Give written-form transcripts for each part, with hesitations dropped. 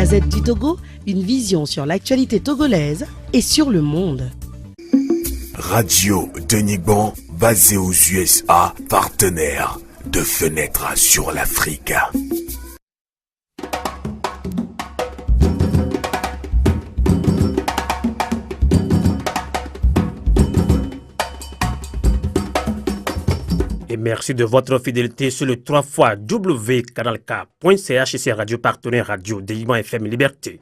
Gazette du Togo, une vision sur l'actualité togolaise et sur le monde. Radio Denigban, basée aux USA, partenaire de Fenêtre sur l'Afrique. Et merci de votre fidélité sur le 3x www.canalk.ch et ses radios partenaires Radio Denigban FM Liberté.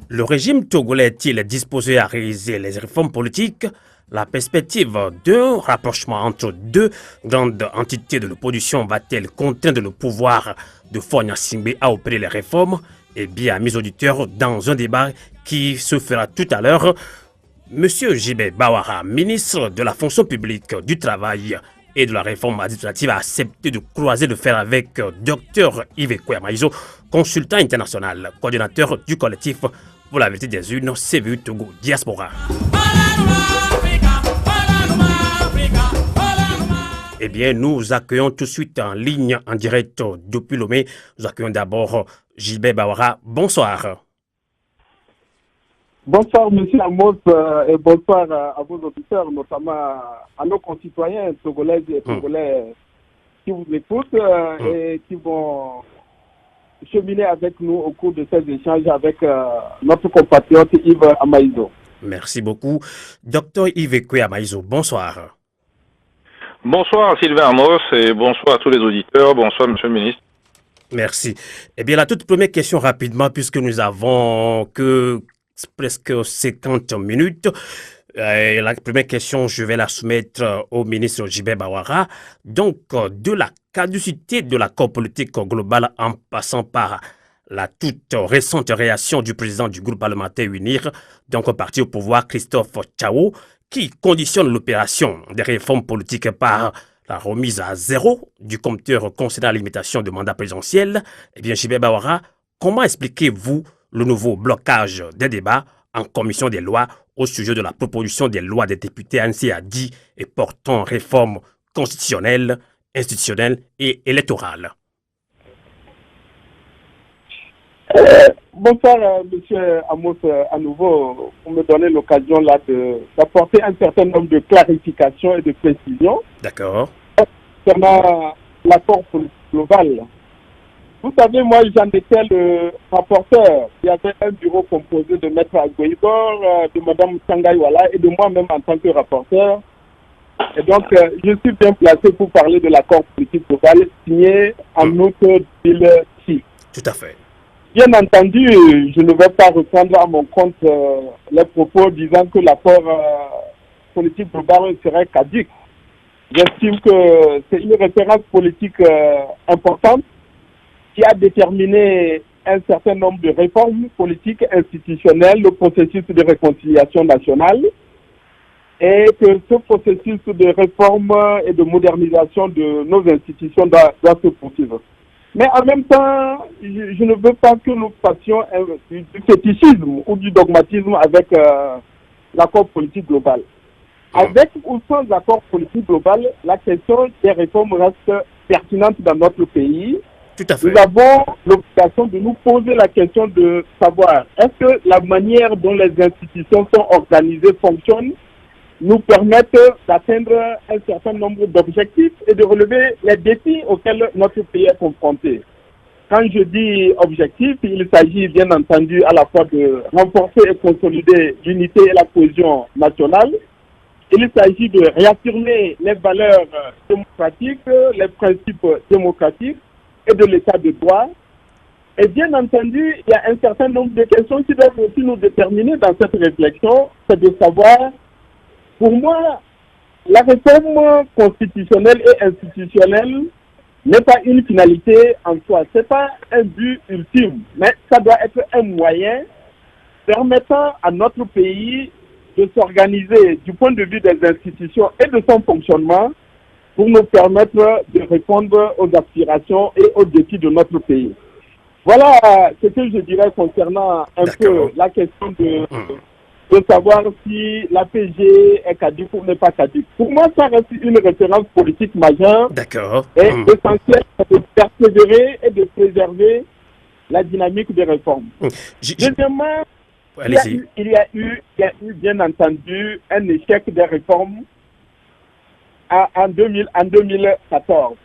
Le régime togolais est-il disposé à réaliser les réformes politiques? La perspective d'un rapprochement entre deux grandes entités de l'opposition va-t-elle contraindre le pouvoir de Faure Gnassingbé à opérer les réformes? Eh bien, amis auditeurs, dans un débat qui se fera tout à l'heure, Monsieur J.B. Bawara, ministre de la fonction publique, du travail et de la réforme administrative, a accepté de croiser le fer avec Dr Yves Kwea-Maïzo, consultant international, coordinateur du collectif pour la vérité des urnes, CVU Togo Diaspora. Eh bien, nous accueillons tout de suite en ligne, en direct depuis Lomé. Nous accueillons d'abord J.B. Bawara. Bonsoir. Bonsoir, monsieur Amos, et bonsoir à vos auditeurs, notamment à nos concitoyens togolais et togolais qui vous écoutent et qui vont cheminer avec nous au cours de ces échanges avec notre compatriote Yves Amaïzo. Merci beaucoup. Docteur Yves Kwea-Maïzo, bonsoir. Bonsoir Sylvain Amos et bonsoir à tous les auditeurs. Bonsoir monsieur le ministre. Merci. Eh bien, la toute première question rapidement, puisque nous avons que presque 50 minutes. La première question, je vais la soumettre au ministre J.B. Bawara. Donc, de la caducité de l'accord politique global en passant par la toute récente réaction du président du groupe parlementaire UNIR, donc parti au pouvoir Christophe Tchao, qui conditionne l'opération des réformes politiques par la remise à zéro du compteur concernant la limitation de mandat présidentiel. Eh bien, J.B. Bawara, comment expliquez-vous le nouveau blocage des débats en commission des lois au sujet de la proposition des lois des députés ainsi a dit et portant réforme constitutionnelle, institutionnelle et électorale? Bonsoir, monsieur Amos, à nouveau, pour me donner l'occasion là d'apporter un certain nombre de clarifications et de précisions. D'accord. Concernant l'accord global. Vous savez, moi, j'en étais le rapporteur. Il y avait un bureau composé de Maître Agboïbor, de Mme Sangaïwala et de moi-même en tant que rapporteur. Et donc, je suis bien placé pour parler de l'accord politique global signé en août 2006. Tout à fait. Bien entendu, je ne vais pas reprendre à mon compte les propos disant que l'accord politique global serait caduc. J'estime que c'est une référence politique importante qui a déterminé un certain nombre de réformes politiques institutionnelles, le processus de réconciliation nationale, et que ce processus de réforme et de modernisation de nos institutions doit se poursuivre. Mais en même temps, je ne veux pas que nous fassions du fétichisme ou du dogmatisme avec l'accord politique global. Avec ou sans accord politique global, la question des réformes reste pertinente dans notre pays. Tout à fait. Nous avons l'obligation de nous poser la question de savoir est-ce que la manière dont les institutions sont organisées fonctionne nous permettent d'atteindre un certain nombre d'objectifs et de relever les défis auxquels notre pays est confronté. Quand je dis objectif, il s'agit bien entendu à la fois de renforcer et consolider l'unité et la cohésion nationale. Il s'agit de réaffirmer les valeurs démocratiques, les principes démocratiques et de l'état de droit. Et bien entendu, il y a un certain nombre de questions qui doivent aussi nous déterminer dans cette réflexion. C'est de savoir, pour moi, la réforme constitutionnelle et institutionnelle n'est pas une finalité en soi. Ce n'est pas un but ultime, mais ça doit être un moyen permettant à notre pays de s'organiser du point de vue des institutions et de son fonctionnement pour nous permettre de répondre aux aspirations et aux défis de notre pays. Voilà ce que je dirais concernant un peu la question de savoir si la PG est caduque ou n'est pas caduque. Pour moi, ça reste une référence politique majeure. D'accord. Et essentiel de persévérer et de préserver la dynamique des réformes. Deuxièmement, il y a eu bien entendu un échec des réformes en 2014.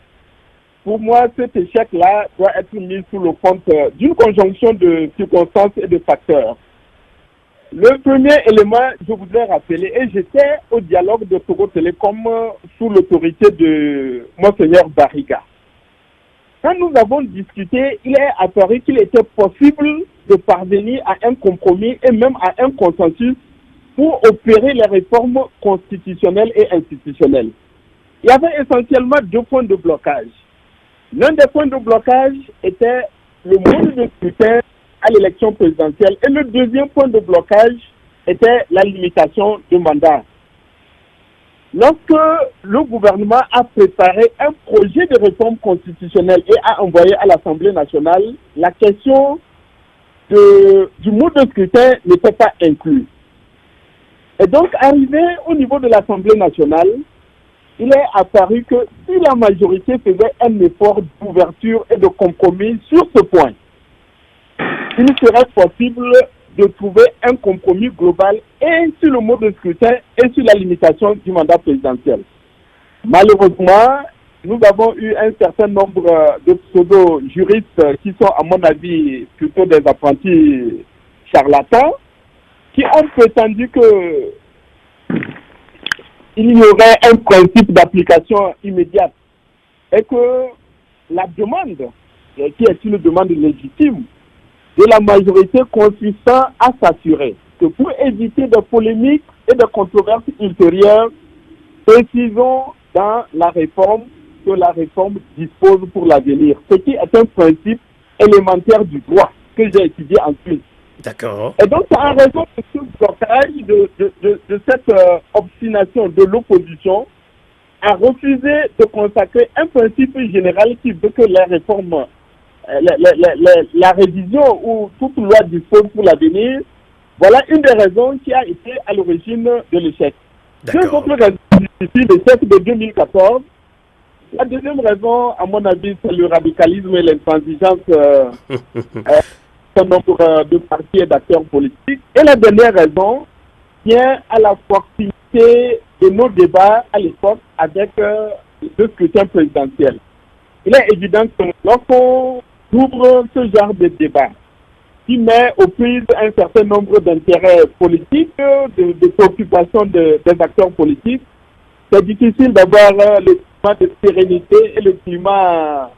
Pour moi, cet échec-là doit être mis sous le compte d'une conjonction de circonstances et de facteurs. Le premier élément, je voudrais rappeler, et j'étais au dialogue de Togo Télécom sous l'autorité de Monseigneur Bariga. Quand nous avons discuté, il est apparu qu'il était possible de parvenir à un compromis et même à un consensus pour opérer les réformes constitutionnelles et institutionnelles. Il y avait essentiellement 2 points de blocage. L'un des points de blocage était le mode de scrutin à l'élection présidentielle et le deuxième point de blocage était la limitation du mandat. Lorsque le gouvernement a préparé un projet de réforme constitutionnelle et a envoyé à l'Assemblée nationale, la question du mode de scrutin n'était pas inclus. Et donc, arrivé au niveau de l'Assemblée nationale, il est apparu que si la majorité faisait un effort d'ouverture et de compromis sur ce point, il serait possible de trouver un compromis global et sur le mode de scrutin et sur la limitation du mandat présidentiel. Malheureusement, nous avons eu un certain nombre de pseudo-juristes qui sont, à mon avis, plutôt des apprentis charlatans, qui ont prétendu que il y aurait un principe d'application immédiate et que la demande, qui est une demande légitime, de la majorité consistant à s'assurer que pour éviter de polémiques et de controverses ultérieures, précisons dans la réforme que la réforme dispose pour l'avenir, ce qui est un principe élémentaire du droit que j'ai étudié en Suisse. D'accord. Et donc, c'est en raison de ce blocage, de cette obstination de l'opposition, à refuser de consacrer un principe général qui veut que les réformes, la révision ou toute loi dispose pour l'avenir. Voilà une des raisons qui a été à l'origine de l'échec. Deux autres raisons justifient l'échec de 2014. La deuxième raison, à mon avis, c'est le radicalisme et l'intransigeance d'un nombre de partis et d'acteurs politiques. Et la dernière raison tient à la proximité de nos débats à l'époque avec le scrutin présidentiel. Il est évident que lorsqu'on ouvre ce genre de débat qui met aux prises un certain nombre d'intérêts politiques, de préoccupations des acteurs politiques, c'est difficile d'avoir le climat de sérénité et le climat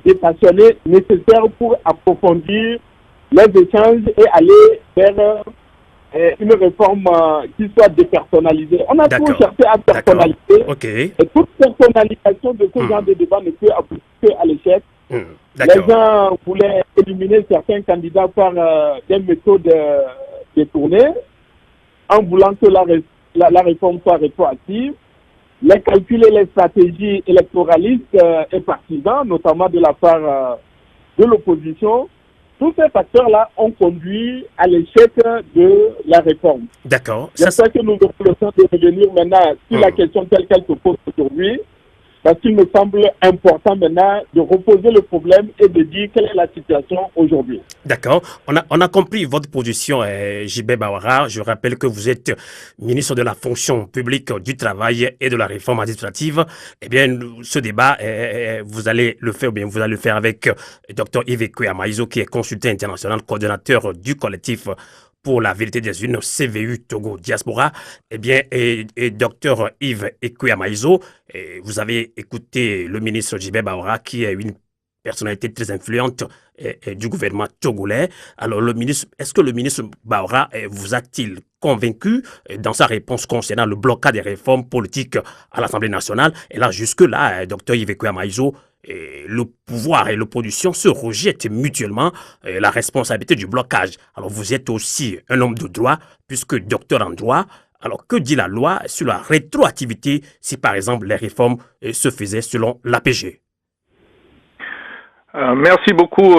dépassionné nécessaire pour approfondir les échanges et aller vers une réforme qui soit dépersonnalisée. On a toujours cherché à personnaliser. Okay. Et toute personnalisation de ce genre de débat ne peut aboutir qu'à l'échec. Les gens voulaient éliminer certains candidats par des méthodes détournées en voulant que la réforme soit rétroactive. Les calculs et les stratégies électoralistes et partisans, notamment de la part de l'opposition, tous ces facteurs-là ont conduit à l'échec de la réforme. D'accord. J'espère que nous aurons le temps de revenir maintenant sur la question telle qu'elle se pose aujourd'hui, parce qu'il me semble important maintenant de reposer le problème et de dire quelle est la situation aujourd'hui. D'accord. On a compris votre position, J.B. Bawara. Je rappelle que vous êtes ministre de la fonction publique, du travail et de la réforme administrative. Eh bien, ce débat, vous allez le faire, bien, vous allez le faire avec Dr Yves Ekwe-Amaïzo, qui est consultant international, coordonnateur du collectif pour la vérité des urnes, CVU Togo Diaspora. Eh bien, et Dr Yves Ekwe-Amaïzo, vous avez écouté le ministre J.B. Bawara, qui est une personnalité très influente du gouvernement togolais. Alors, est-ce que le ministre Bawara vous a-t-il convaincu dans sa réponse concernant le blocage des réformes politiques à l'Assemblée nationale? Et là, jusque-là, Dr Yves Ekwe-Amaïzo, le pouvoir et l'opposition se rejettent mutuellement la responsabilité du blocage. Alors, vous êtes aussi un homme de droit, puisque docteur en droit. Alors, que dit la loi sur la rétroactivité si, par exemple, les réformes se faisaient selon l'APG? Merci beaucoup,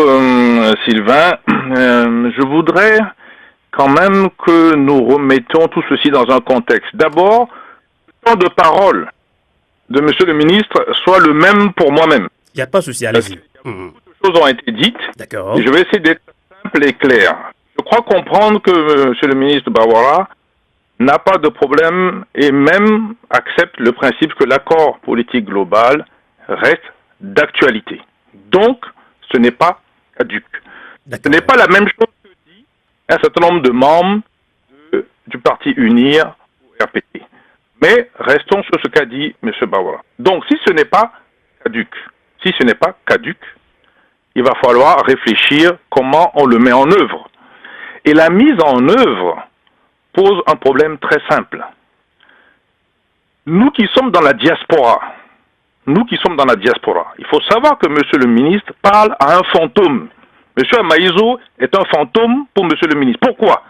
Sylvain. Je voudrais quand même que nous remettons tout ceci dans un contexte. D'abord, le temps de parole de Monsieur le ministre soit le même pour moi-même. Il n'y a pas de souci, allez-y. Il y a beaucoup de choses ont été dites. D'accord. Je vais essayer d'être simple et clair. Je crois comprendre que M. le ministre Bawara n'a pas de problème et même accepte le principe que l'accord politique global reste d'actualité. Donc, ce n'est pas caduc. Ce n'est pas la même chose que dit un certain nombre de membres du parti UNIR ou RPT. Mais restons sur ce qu'a dit M. Bawara. Donc, si ce n'est pas caduc, il va falloir réfléchir comment on le met en œuvre. Et la mise en œuvre pose un problème très simple. Nous qui sommes dans la diaspora, il faut savoir que M. le ministre parle à un fantôme. M. Amaïzo est un fantôme pour M. le ministre. Pourquoi?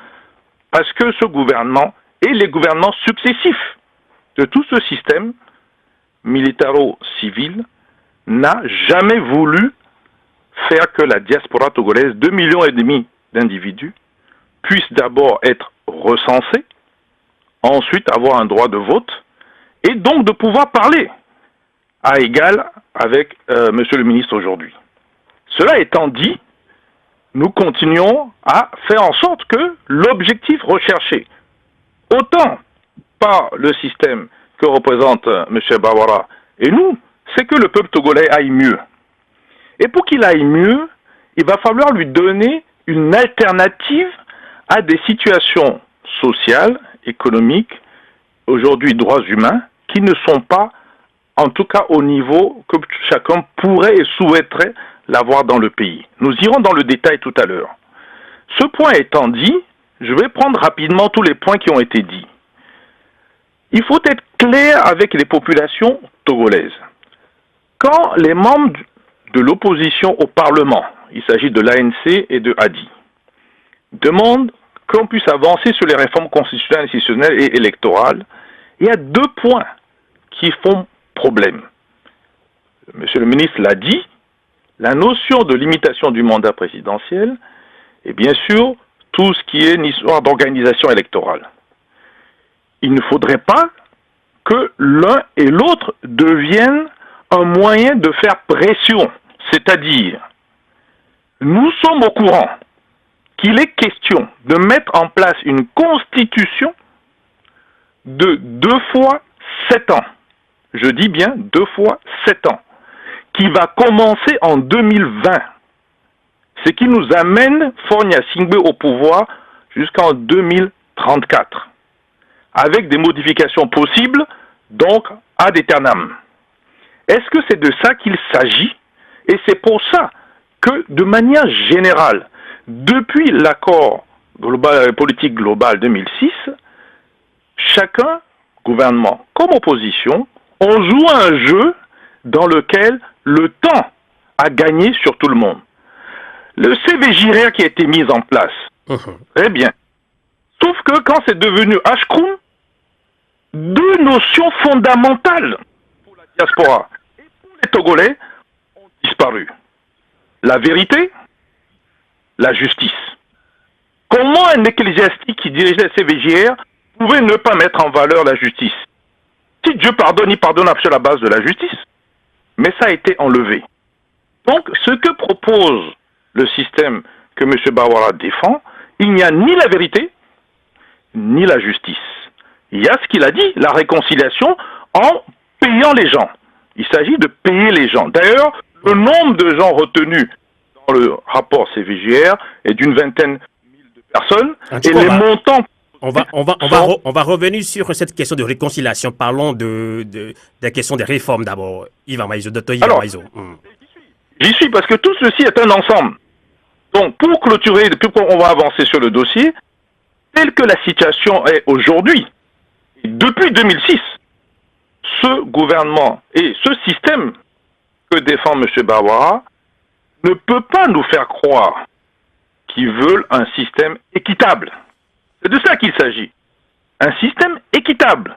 Parce que ce gouvernement et les gouvernements successifs de tout ce système militaro-civil n'a jamais voulu faire que la diaspora togolaise, 2,5 millions d'individus, puisse d'abord être recensés, ensuite avoir un droit de vote, et donc de pouvoir parler à égal avec Monsieur le ministre aujourd'hui. Cela étant dit, nous continuons à faire en sorte que l'objectif recherché, autant par le système que représente M. Bawara et nous, c'est que le peuple togolais aille mieux. Et pour qu'il aille mieux, il va falloir lui donner une alternative à des situations sociales, économiques, aujourd'hui droits humains, qui ne sont pas, en tout cas au niveau que chacun pourrait et souhaiterait l'avoir dans le pays. Nous irons dans le détail tout à l'heure. Ce point étant dit, je vais prendre rapidement tous les points qui ont été dits. Il faut être clair avec les populations togolaises. Quand les membres de l'opposition au Parlement, il s'agit de l'ANC et de Hadi, demandent qu'on puisse avancer sur les réformes constitutionnelles, institutionnelles et électorales, il y a 2 points qui font problème. Monsieur le ministre l'a dit, la notion de limitation du mandat présidentiel et bien sûr tout ce qui est une histoire d'organisation électorale. Il ne faudrait pas que l'un et l'autre deviennent un moyen de faire pression. C'est-à-dire, nous sommes au courant qu'il est question de mettre en place une constitution de 2 fois 7 ans. Je dis bien 2 fois 7 ans. Qui va commencer en 2020. Ce qui nous amène Faure Gnassingbé au pouvoir jusqu'en 2034. Avec des modifications possibles, donc ad aeternam. Est-ce que c'est de ça qu'il s'agit? Et c'est pour ça que, de manière générale, depuis l'accord politique global 2006, chacun, gouvernement comme opposition, on joue à un jeu dans lequel le temps a gagné sur tout le monde. Le CVJR qui a été mis en place, très bien. Sauf que quand c'est devenu Ashkroum, 2 notions fondamentales pour la diaspora et pour les Togolais ont disparu. La vérité, la justice. Comment un ecclésiastique qui dirigeait le CVJR pouvait ne pas mettre en valeur la justice? Si Dieu pardonne, il pardonne sur la base de la justice. Mais ça a été enlevé. Donc, ce que propose le système que M. Bawara défend, il n'y a ni la vérité, ni la justice. Il y a ce qu'il a dit, la réconciliation en payant les gens. Il s'agit de payer les gens. D'ailleurs, le nombre de gens retenus dans le rapport CVJR est d'une 20aine de personnes. Et les montants... On va revenir sur cette question de réconciliation. Parlons des questions des réformes d'abord. Yvan Maïzo, Dr. Yvan Maïzo. J'y suis parce que tout ceci est un ensemble. Donc, pour clôturer, on va avancer sur le dossier, tel que la situation est aujourd'hui, depuis 2006, ce gouvernement et ce système que défend M. Bawara ne peut pas nous faire croire qu'ils veulent un système équitable. C'est de ça qu'il s'agit. Un système équitable.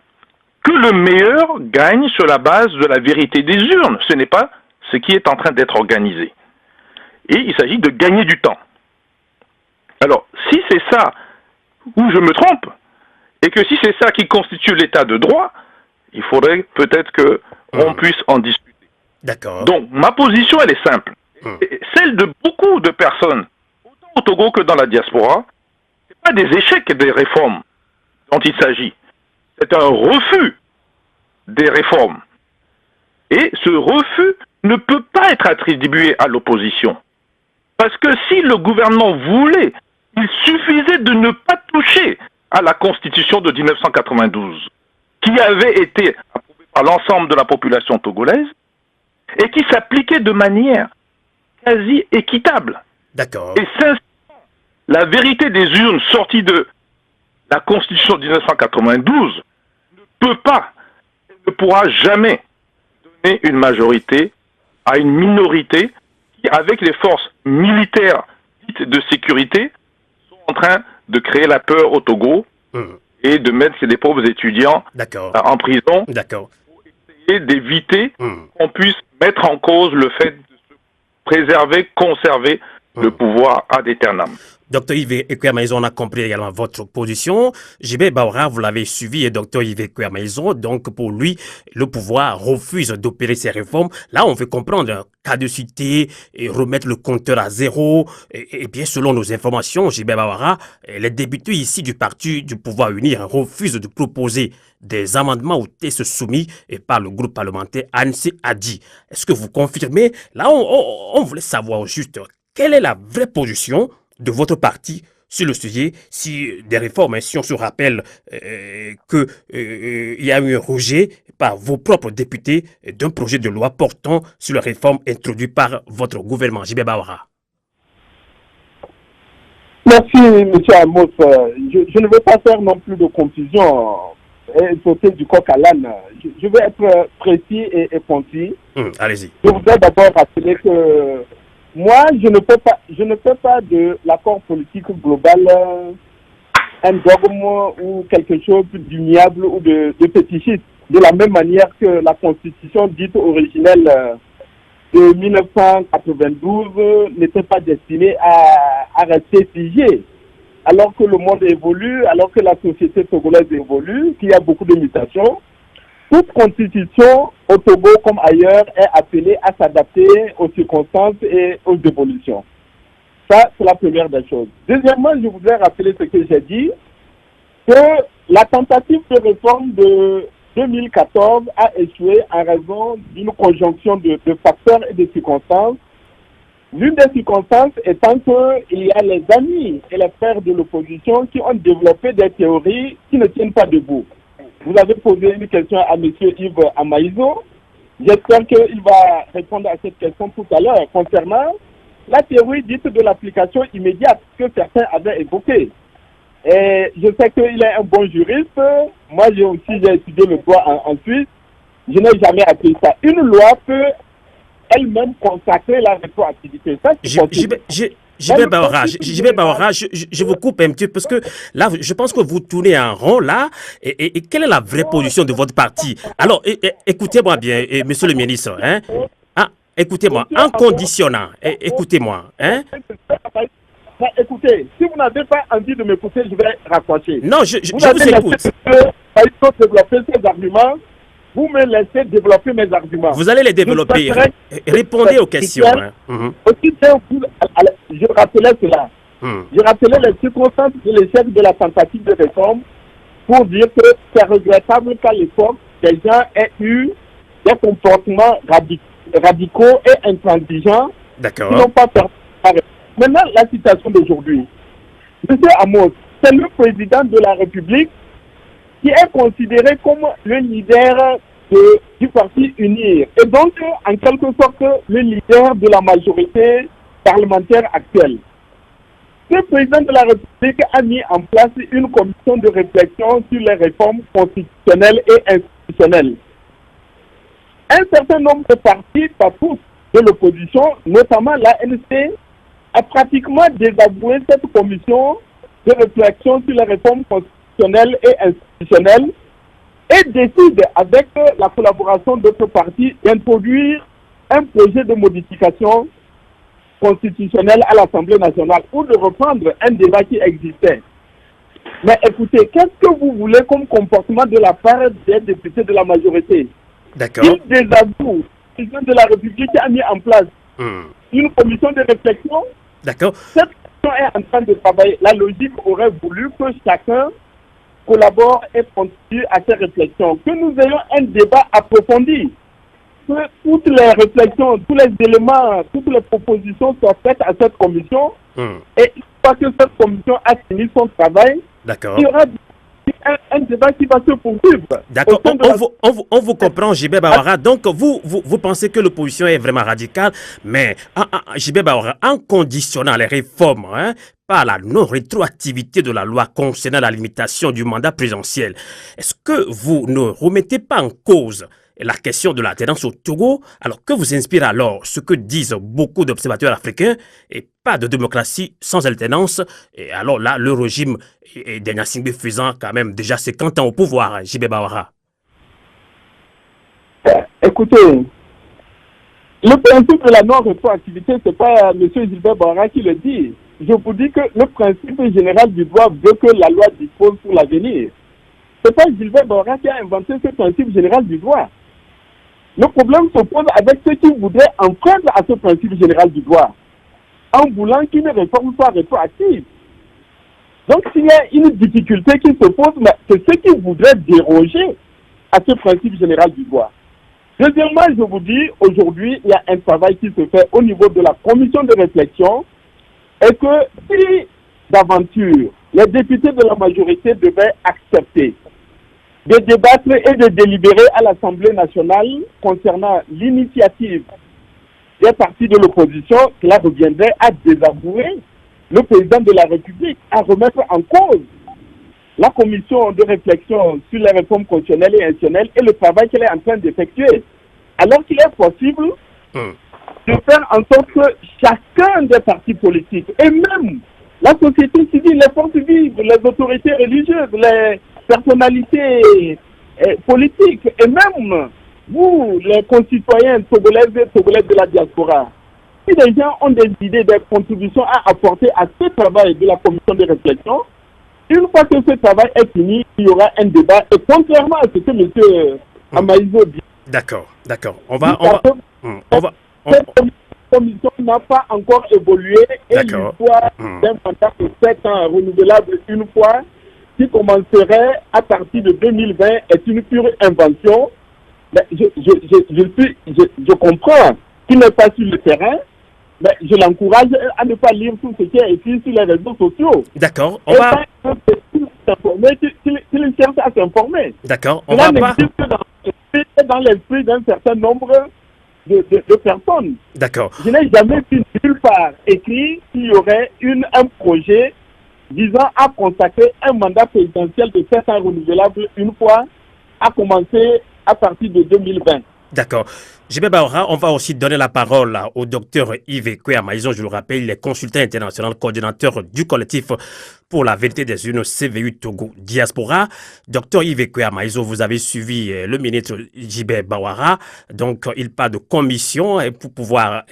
Que le meilleur gagne sur la base de la vérité des urnes. Ce n'est pas ce qui est en train d'être organisé. Et il s'agit de gagner du temps. Alors, si c'est ça, ou je me trompe, et que si c'est ça qui constitue l'état de droit, il faudrait peut-être qu'on puisse en discuter. D'accord. Donc, ma position, elle est simple. celle de beaucoup de personnes, autant au Togo que dans la diaspora, ce n'est pas des échecs des réformes dont il s'agit. C'est un refus des réformes. Et ce refus ne peut pas être attribué à l'opposition. Parce que si le gouvernement voulait, il suffisait de ne pas toucher à la Constitution de 1992, qui avait été approuvée par l'ensemble de la population togolaise et qui s'appliquait de manière quasi équitable. D'accord. Et sincèrement, la vérité des urnes sorties de la Constitution de 1992 ne peut pas, ne pourra jamais donner une majorité à une minorité qui, avec les forces militaires dites de sécurité, sont en train de créer la peur au Togo et de mettre des pauvres étudiants en prison pour essayer d'éviter qu'on puisse mettre en cause le fait de se préserver, conserver le pouvoir ad aeternam. Docteur Yves Ekwia-Maison, on a compris également votre position. JB Baora, vous l'avez suivi, et Docteur Yves Ekwia-Maison, donc pour lui, le pouvoir refuse d'opérer ces réformes. Là, on veut comprendre un cas de cité et remettre le compteur à zéro. Et bien, selon nos informations, JB Baora, les députés ici du parti du pouvoir uni refusent de proposer des amendements aux textes soumis par le groupe parlementaire ANC Adi. Est-ce que vous confirmez? Là, on voulait savoir juste quelle est la vraie position de votre parti sur le sujet, si des réformes, si on se rappelle qu'il y a eu un rejet par vos propres députés d'un projet de loi portant sur les réformes introduites par votre gouvernement. JB Baora. Merci, M. Amos. Je ne veux pas faire non plus de confusion et sauter du coq à l'âne. Je vais être précis et concis. Allez-y. Je voudrais d'abord rappeler que moi, je ne fais pas de l'accord politique global un dogme ou quelque chose d'ignoble ou de fétichiste. De la même manière que la constitution dite originelle de 1992 n'était pas destinée à rester figée. Alors que le monde évolue, alors que la société togolaise évolue, qu'il y a beaucoup de mutations, toute constitution au Togo comme ailleurs est appelée à s'adapter aux circonstances et aux évolutions. Ça, c'est la première des choses. Deuxièmement, je voudrais rappeler ce que j'ai dit, que la tentative de réforme de 2014 a échoué en raison d'une conjonction de facteurs et de circonstances. L'une des circonstances étant qu'il y a les amis et les frères de l'opposition qui ont développé des théories qui ne tiennent pas debout. Vous avez posé une question à M. Yves Amaïzo. J'espère qu'il va répondre à cette question tout à l'heure concernant la théorie dite de l'application immédiate que certains avaient évoquée. Et je sais qu'il est un bon juriste. Moi, j'ai étudié le droit en Suisse. Je n'ai jamais appris ça. Une loi peut elle-même consacrer la rétroactivité. JB Baora, je vous coupe un petit peu parce que là, je pense que vous tournez en rond là. Et quelle est la vraie position de votre parti? Alors, écoutez-moi bien, monsieur le ministre. Écoutez-moi, en conditionnant. Écoutez-moi. Écoutez, si vous n'avez pas envie de m'écouter, je vais raccrocher. Non, je vous écoute. Il faut développer ces arguments. Vous me laissez développer mes arguments. Vous allez les développer. Répondez aux questions. Aussi bien, je rappelais cela. Je rappelais les circonstances de l'échec de la tentative de réforme pour dire que c'est regrettable qu'à l'époque, les gens aient eu des comportements radicaux et intransigeants qui n'ont pas permis. Maintenant, la situation d'aujourd'hui. Monsieur Amos, c'est le président de la République qui est considéré comme le leader du parti UNIR et donc en quelque sorte le leader de la majorité parlementaire actuelle. Le président de la République a mis en place une commission de réflexion sur les réformes constitutionnelles et institutionnelles. Un certain nombre de partis, pas tous, de l'opposition, notamment l'ANC, a pratiquement désavoué cette commission de réflexion sur les réformes constitutionnelles et institutionnelles et décide, avec la collaboration d'autres partis, d'introduire un projet de modification constitutionnelle à l'Assemblée nationale ou de reprendre un débat qui existait. Mais écoutez, qu'est-ce que vous voulez comme comportement de la part des députés de la majorité? D'accord. Ils désavouent le président de la République qui a mis en place une commission de réflexion. D'accord. Cette commission est en train de travailler. La logique aurait voulu que chacun collabore et contribue à ces réflexions. Que nous ayons un débat approfondi. Que toutes les réflexions, tous les éléments, toutes les propositions soient faites à cette commission. Et une fois que cette commission a fini son travail, D'accord. il y aura un débat qui va se poursuivre. D'accord, on vous comprend, J.B. Bawara. Donc, vous pensez que l'opposition est vraiment radicale, mais J.B. Bawara, en conditionnant les réformes par la non-rétroactivité de la loi concernant la limitation du mandat présidentiel, est-ce que vous ne remettez pas en cause la question de l'alternance au Togo, alors que vous inspire alors ce que disent beaucoup d'observateurs africains, et pas de démocratie sans alternance, et alors là, le régime d'Ignacingbe faisant quand même déjà 50 ans au pouvoir, J.B. Bawara. Écoutez, le principe de la non-rétroactivité, ce n'est pas M. Gilbert Bawara qui le dit. Je vous dis que le principe général du droit veut que la loi dispose pour l'avenir. Ce n'est pas Gilbert Bawara qui a inventé ce principe général du droit. Le problème se pose avec ceux qui voudraient enfreindre à ce principe général du droit, en voulant qu'une réforme soit rétroactive. Donc, s'il y a une difficulté qui se pose, c'est ceux qui voudraient déroger à ce principe général du droit. Deuxièmement, je vous dis, aujourd'hui, il y a un travail qui se fait au niveau de la commission de réflexion, et que si d'aventure, les députés de la majorité devaient accepter de débattre et de délibérer à l'Assemblée nationale concernant l'initiative des partis de l'opposition, cela reviendrait à désavouer le président de la République, à remettre en cause la commission de réflexion sur les réformes constitutionnelles et institutionnelles et le travail qu'elle est en train d'effectuer. Alors qu'il est possible de faire en sorte que chacun des partis politiques, et même la société civile, les forces vives, les autorités religieuses, les personnalités politiques, et même vous, les concitoyens togolais et togolais de la diaspora, si les gens ont des idées, des contributions à apporter à ce travail de la commission de réflexion, une fois que ce travail est fini, il y aura un débat. Et contrairement à ce que M. Amaïzo dit, d'accord. Cette commission n'a pas encore évolué et l'histoire d'un mandat de 7 ans renouvelable une fois, qui commencerait à partir de 2020, est une pure invention. Mais je comprends qu'il n'est pas sur le terrain, mais je l'encourage à ne pas lire tout ce qui est écrit sur les réseaux sociaux. D'accord, qu'il cherche à s'informer. D'accord, on va pas... dans l'esprit d'un certain nombre de personnes. D'accord. Je n'ai jamais vu nulle part écrit qu'il y aurait un projet visant à consacrer un mandat présidentiel de 7 ans renouvelable une fois, à commencer à partir de 2020. D'accord. J.B. Bawara, on va aussi donner la parole au docteur Yves Ekwe Amaïzo, je le rappelle, il est consultant international, coordinateur du collectif pour la vérité des urnes CVU Togo Diaspora. Docteur Yves Ekwe Amaïzo, vous avez suivi le ministre J.B. Bawara, donc il parle de commission pour pouvoir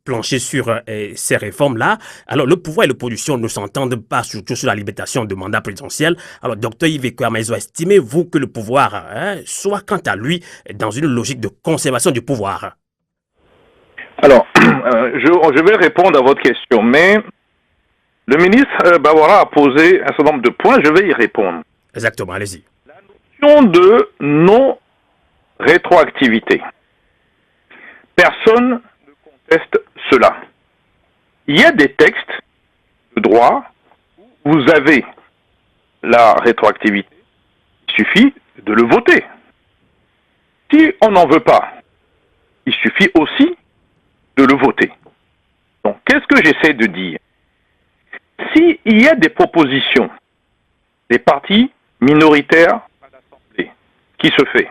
plancher sur ces réformes-là. Alors, le pouvoir et l'opposition ne s'entendent pas, surtout sur la limitation de mandat présidentiel. Alors, docteur Yves Ekwe Amaïzo, estimez-vous que le pouvoir soit, quant à lui, dans une logique de conservation du pouvoir? Alors, je vais répondre à votre question, mais le ministre Bawara a posé un certain nombre de points, je vais y répondre. Exactement, allez-y. La notion de non-rétroactivité. Personne ne conteste cela. Il y a des textes de droit où vous avez la rétroactivité. Il suffit de le voter. Si on n'en veut pas, il suffit aussi de le voter. Donc, qu'est-ce que j'essaie de dire? S'il y a des propositions des partis minoritaires à l'Assemblée qui se fait,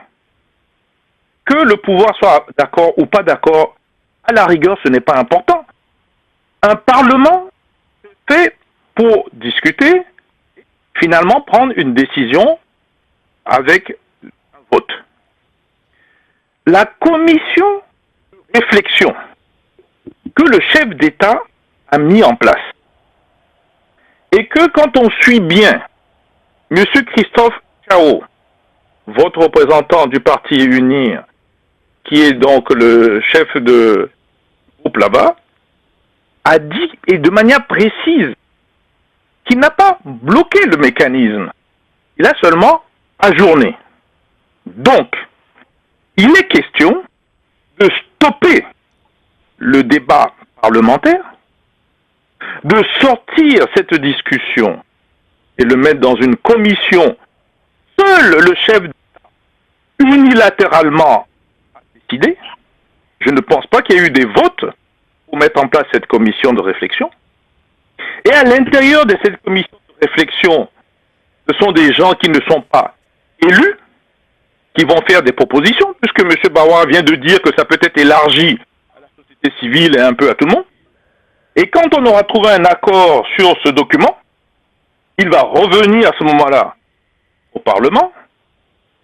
que le pouvoir soit d'accord ou pas d'accord, à la rigueur, ce n'est pas important. Un Parlement est fait pour discuter, finalement prendre une décision avec un vote. La commission de réflexion que le chef d'État a mis en place, et que quand on suit bien M. Christophe Chao, votre représentant du parti UNIR, qui est donc le chef de groupe là-bas, a dit, et de manière précise, qu'il n'a pas bloqué le mécanisme. Il a seulement ajourné. Donc, il est question de stopper le débat parlementaire, de sortir cette discussion et le mettre dans une commission. Seul le chef d'État, unilatéralement, a décidé. Je ne pense pas qu'il y ait eu des votes pour mettre en place cette commission de réflexion. Et à l'intérieur de cette commission de réflexion, ce sont des gens qui ne sont pas élus, qui vont faire des propositions, puisque M. Bawara vient de dire que ça peut être élargi à la société civile et un peu à tout le monde. Et quand on aura trouvé un accord sur ce document, il va revenir à ce moment-là au Parlement,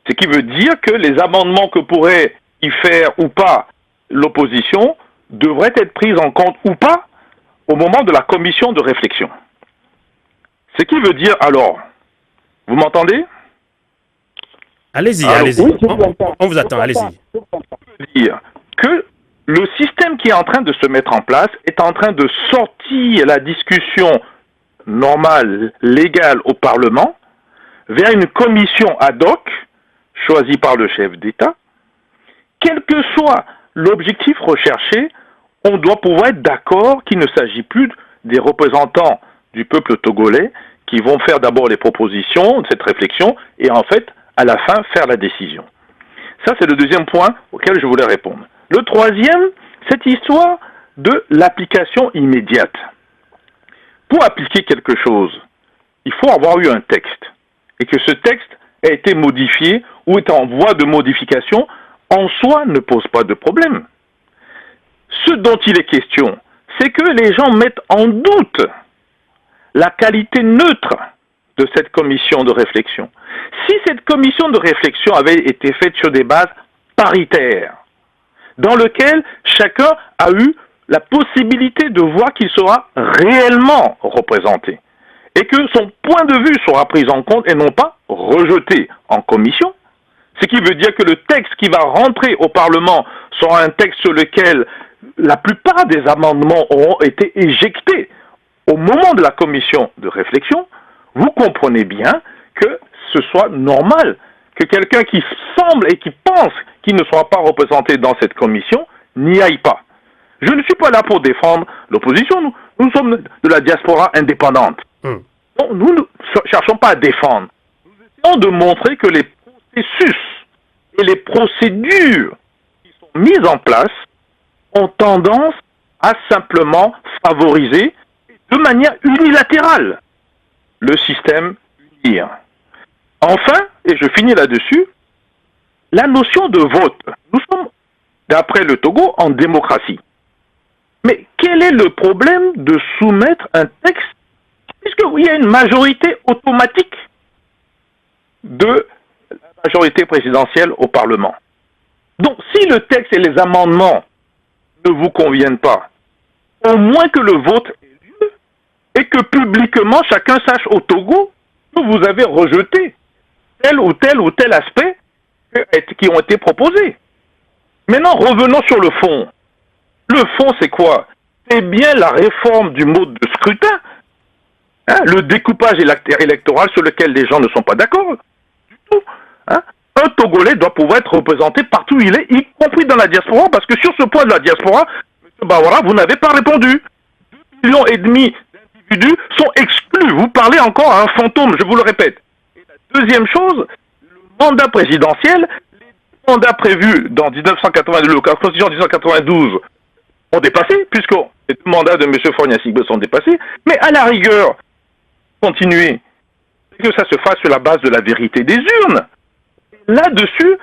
ce qui veut dire que les amendements que pourrait y faire ou pas l'opposition devraient être pris en compte ou pas au moment de la commission de réflexion. Ce qui veut dire alors, vous m'entendez? Allez-y, oui, on vous attend, allez-y. Ça veut dire que le système qui est en train de se mettre en place est en train de sortir la discussion normale, légale au Parlement, vers une commission ad hoc, choisie par le chef d'État. Quel que soit l'objectif recherché, on doit pouvoir être d'accord qu'il ne s'agit plus des représentants du peuple togolais qui vont faire d'abord les propositions, cette réflexion, et en fait, à la fin, faire la décision. Ça, c'est le deuxième point auquel je voulais répondre. Le troisième, cette histoire de l'application immédiate. Pour appliquer quelque chose, il faut avoir eu un texte, et que ce texte a été modifié ou est en voie de modification, en soi ne pose pas de problème. Ce dont il est question, c'est que les gens mettent en doute la qualité neutre de cette commission de réflexion. Si cette commission de réflexion avait été faite sur des bases paritaires, dans lesquelles chacun a eu la possibilité de voir qu'il sera réellement représenté, et que son point de vue sera pris en compte et non pas rejeté en commission, ce qui veut dire que le texte qui va rentrer au Parlement sera un texte sur lequel la plupart des amendements auront été éjectés au moment de la commission de réflexion. Vous comprenez bien que ce soit normal que quelqu'un qui semble et qui pense qu'il ne sera pas représenté dans cette commission n'y aille pas. Je ne suis pas là pour défendre l'opposition. Nous sommes de la diaspora indépendante. Donc, nous ne cherchons pas à défendre. Nous essayons de montrer que les processus et les procédures qui sont mises en place ont tendance à simplement favoriser de manière unilatérale le système unir. Enfin, et je finis là-dessus, la notion de vote. Nous sommes, d'après le Togo, en démocratie. Mais quel est le problème de soumettre un texte, puisqu'il y a une majorité automatique de la majorité présidentielle au Parlement. Donc, si le texte et les amendements ne vous conviennent pas, au moins que le vote ait lieu et que publiquement chacun sache au Togo que vous avez rejeté tel ou tel aspect qui ont été proposés. Maintenant, revenons sur le fond. Le fond, c'est quoi? C'est bien la réforme du mode de scrutin, le découpage électoral sur lequel les gens ne sont pas d'accord du tout. Un Togolais doit pouvoir être représenté partout où il est, y compris dans la diaspora, parce que sur ce point de la diaspora, M. Bawara, vous n'avez pas répondu. 2,5 millions d'individus sont exclus. Vous parlez encore à un fantôme, je vous le répète. Et la deuxième chose, le mandat présidentiel, les mandats prévus dans 1992, la Constitution de 1992 ont dépassé, puisque les deux mandats de M. Faure-Gnassingbé sont dépassés, mais à la rigueur, continuer, que ça se fasse sur la base de la vérité des urnes. Là-dessus,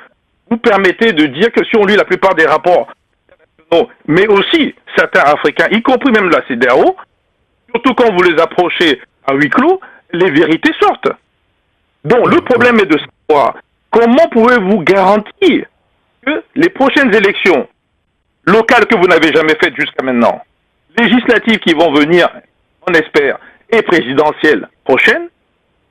vous permettez de dire que si on lit la plupart des rapports internationaux, mais aussi certains Africains, y compris même la CEDEAO, surtout quand vous les approchez à huis clos, les vérités sortent. Donc le problème est de savoir comment pouvez-vous garantir que les prochaines élections locales que vous n'avez jamais faites jusqu'à maintenant, législatives qui vont venir, on espère, et présidentielles prochaines,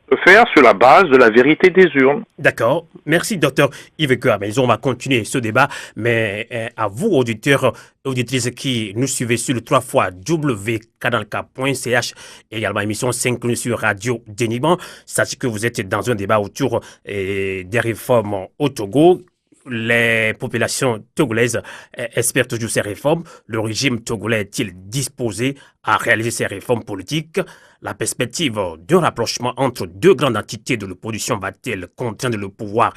le faire sur la base de la vérité des urnes. D'accord. Merci, docteur Yves Guamaizo. On va continuer ce débat, mais à vous, auditeurs et auditrices qui nous suivez sur le 3xwcanalk.ch et également émission 5 sur Radio Dénigrant, sachez que vous êtes dans un débat autour des réformes au Togo. Les populations togolaises espèrent toujours ces réformes. Le régime togolais est-il disposé à réaliser ces réformes politiques? La perspective d'un rapprochement entre deux grandes entités de l'opposition va-t-elle contraindre le pouvoir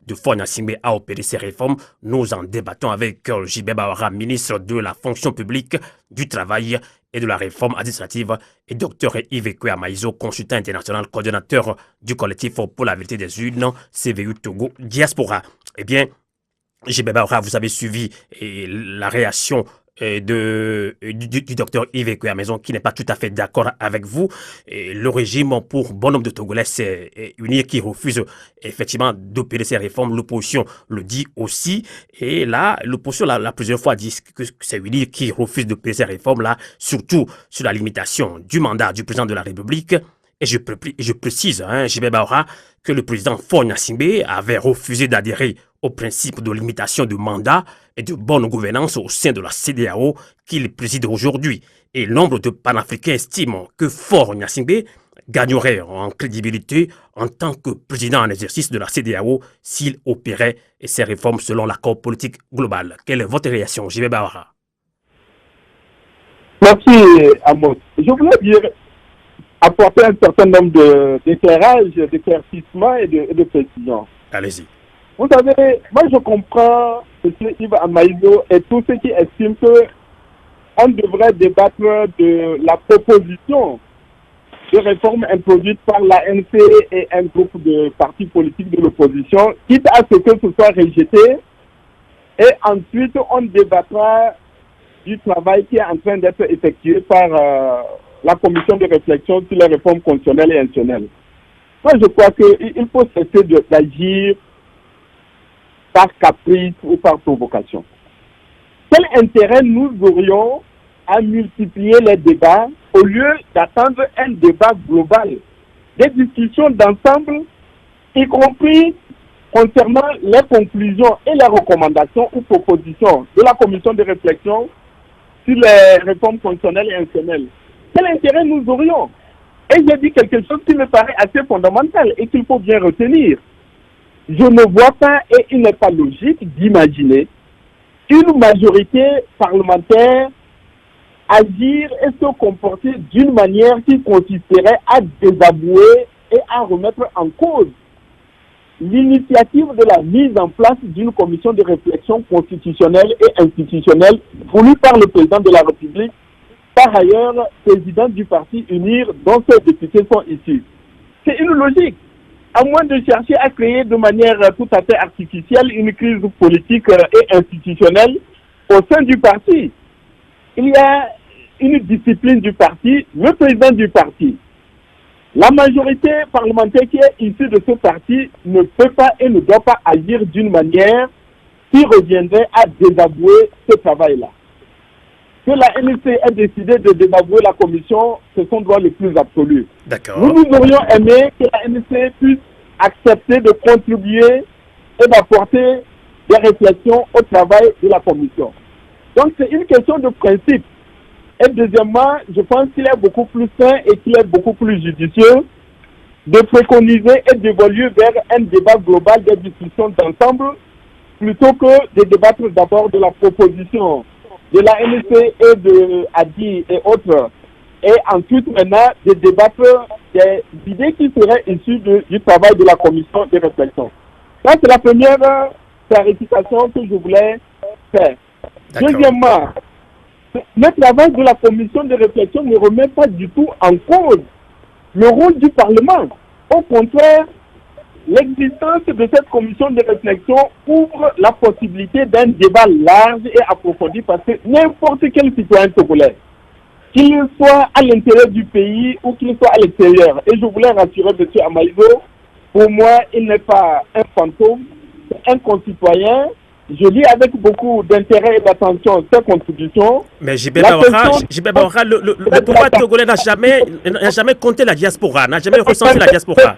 de Faure Gnassingbé à opérer ces réformes? Nous en débattons avec J.B. Bawara, ministre de la fonction publique, du travail et de la réforme administrative, et Dr Yves Guamaizo, consultant international, coordonnateur du collectif pour la vérité des urnes, CVU Togo Diaspora. Eh bien, J.B. Bawara, vous avez suivi la réaction du docteur Yves Guamaizo, qui n'est pas tout à fait d'accord avec vous. Et le régime, pour bon nombre de Togolais, c'est unir, qui refuse effectivement d'opérer ces réformes. L'opposition le dit aussi. Et là, l'opposition l'a plusieurs fois dit que c'est unir qui refuse d'opérer ces réformes-là, surtout sur la limitation du mandat du président de la République. Et je précise, J.B. Bawara, que le président Faure Gnassingbé avait refusé d'adhérer au principe de limitation de mandat et de bonne gouvernance au sein de la CEDEAO qu'il préside aujourd'hui. Et nombre de panafricains estiment que Faure Gnassingbé gagnerait en crédibilité en tant que président en exercice de la CEDEAO s'il opérait ces réformes selon l'accord politique global. Quelle est votre réaction, J.B. Bawara? Merci, Amos. Je voulais apporter un certain nombre d'éclairages, d'éclaircissements et de précisions. Allez-y. Vous savez, moi je comprends M. Yves Guamaizo et tous ceux qui estiment qu'on devrait débattre de la proposition de réforme introduite par l'ANC et un groupe de partis politiques de l'opposition, quitte à ce que ce soit rejeté, et ensuite on débattra du travail qui est en train d'être effectué par la commission de réflexion sur les réformes constitutionnelles et institutionnelles. Moi je crois qu'il faut cesser d'agir par caprice ou par provocation. Quel intérêt nous aurions à multiplier les débats au lieu d'attendre un débat global, des discussions d'ensemble, y compris concernant les conclusions et les recommandations ou propositions de la commission de réflexion sur les réformes constitutionnelles et institutionnelles. Quel intérêt nous aurions? Et j'ai dit quelque chose qui me paraît assez fondamental et qu'il faut bien retenir. Je ne vois pas, et il n'est pas logique d'imaginer une majorité parlementaire agir et se comporter d'une manière qui consisterait à désavouer et à remettre en cause l'initiative de la mise en place d'une commission de réflexion constitutionnelle et institutionnelle voulue par le président de la République, par ailleurs président du parti UNIR dont ces députés sont issus. C'est une logique. À moins de chercher à créer de manière tout à fait artificielle une crise politique et institutionnelle au sein du parti. Il y a une discipline du parti, le président du parti. La majorité parlementaire qui est issue de ce parti ne peut pas et ne doit pas agir d'une manière qui reviendrait à désavouer ce travail-là. Que la NEC ait décidé de désavouer la commission, c'est son droit le plus absolu. D'accord. Nous aurions aimé que la NEC puisse accepter de contribuer et d'apporter des réflexions au travail de la commission. Donc c'est une question de principe. Et deuxièmement, je pense qu'il est beaucoup plus sain et qu'il est beaucoup plus judicieux de préconiser et d'évoluer vers un débat global des discussions d'ensemble plutôt que de débattre d'abord de la proposition de la NEC et de ADI et autres, et ensuite maintenant de débattre des idées qui seraient issues du travail de la commission de réflexion. Ça, c'est la première clarification que je voulais faire. Deuxièmement, le travail de la commission de réflexion ne remet pas du tout en cause le rôle du Parlement. Au contraire, l'existence de cette commission de réflexion ouvre la possibilité d'un débat large et approfondi parce que n'importe quel citoyen togolais, qu'il soit à l'intérieur du pays ou qu'il soit à l'extérieur, et je voulais rassurer M. Guamaizo, pour moi, il n'est pas un fantôme, c'est un concitoyen je lis avec beaucoup d'intérêt et d'attention cette contribution. Mais J.B. Bawara, le pouvoir togolais n'a jamais compté la diaspora, n'a jamais ressenti la diaspora.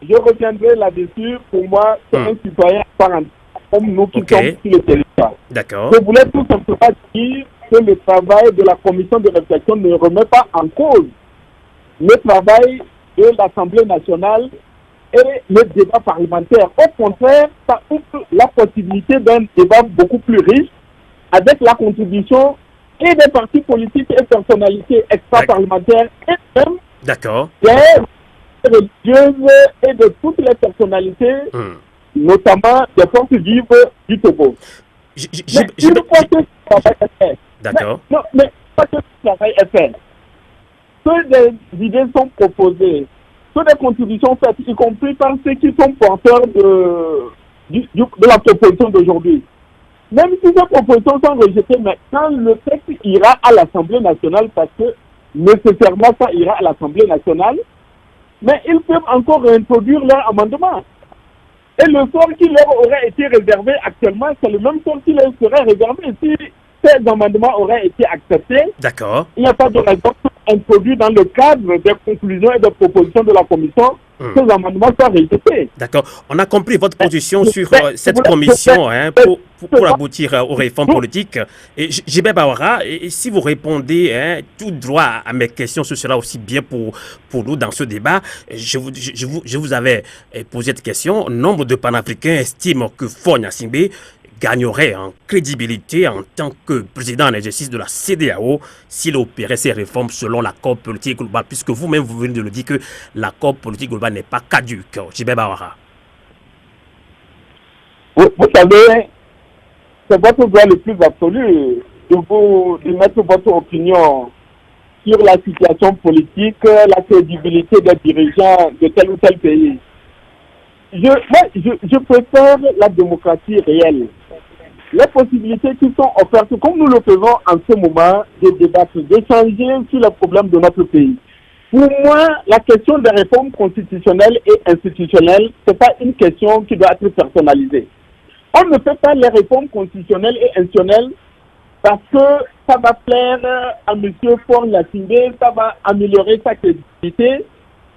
Je reviendrai là-dessus. Pour moi, c'est un citoyen par entière, comme nous qui sommes sur le territoire. D'accord. Je voulais tout simplement dire que le travail de la commission de réflexion ne remet pas en cause le travail de l'Assemblée nationale et le débat parlementaire. Au contraire, ça ouvre la possibilité d'un débat beaucoup plus riche avec la contribution et des partis politiques et personnalités extra-parlementaires et même des religieuses et de toutes les personnalités, notamment des forces vives du Togo. D'accord. Mais pas que ce travail est fait. Que des idées sont proposées, que des contributions faites, y compris par ceux qui sont porteurs de la proposition d'aujourd'hui. Même si ces propositions sont rejetées, mais quand le texte ira à l'Assemblée nationale, parce que nécessairement ça ira à l'Assemblée nationale, mais ils peuvent encore réintroduire leur amendement. Et le sort qui leur aurait été réservé actuellement, c'est le même sort qui leur serait réservé si ces amendements auraient été acceptés. D'accord. Il n'y a pas de raison introduit dans le cadre des conclusions et des propositions de la commission, ces amendements soient rejetés. D'accord. On a compris votre position sur cette commission pour aboutir aux réformes politiques. Et J.B. Bawara, si vous répondez tout droit à mes questions, ce sera aussi bien pour nous dans ce débat. Je vous avais posé cette question. Nombre de panafricains estiment que Faure Gnassingbé gagnerait en crédibilité en tant que président en exercice de la CEDEAO s'il opérait ces réformes selon l'accord politique global, puisque vous-même vous venez de le dire que l'accord politique global n'est pas caduque. J.B. Bawara. Vous savez, c'est votre droit le plus absolu de mettre votre opinion sur la situation politique, la crédibilité des dirigeants de tel ou tel pays. Je préfère la démocratie réelle. Les possibilités qui sont offertes, comme nous le faisons en ce moment, de débattre, d'échanger sur les problèmes de notre pays. Pour moi, la question des réformes constitutionnelles et institutionnelles, ce n'est pas une question qui doit être personnalisée. On ne fait pas les réformes constitutionnelles et institutionnelles parce que ça va plaire à M. Faure Gnassingbé, ça va améliorer sa crédibilité.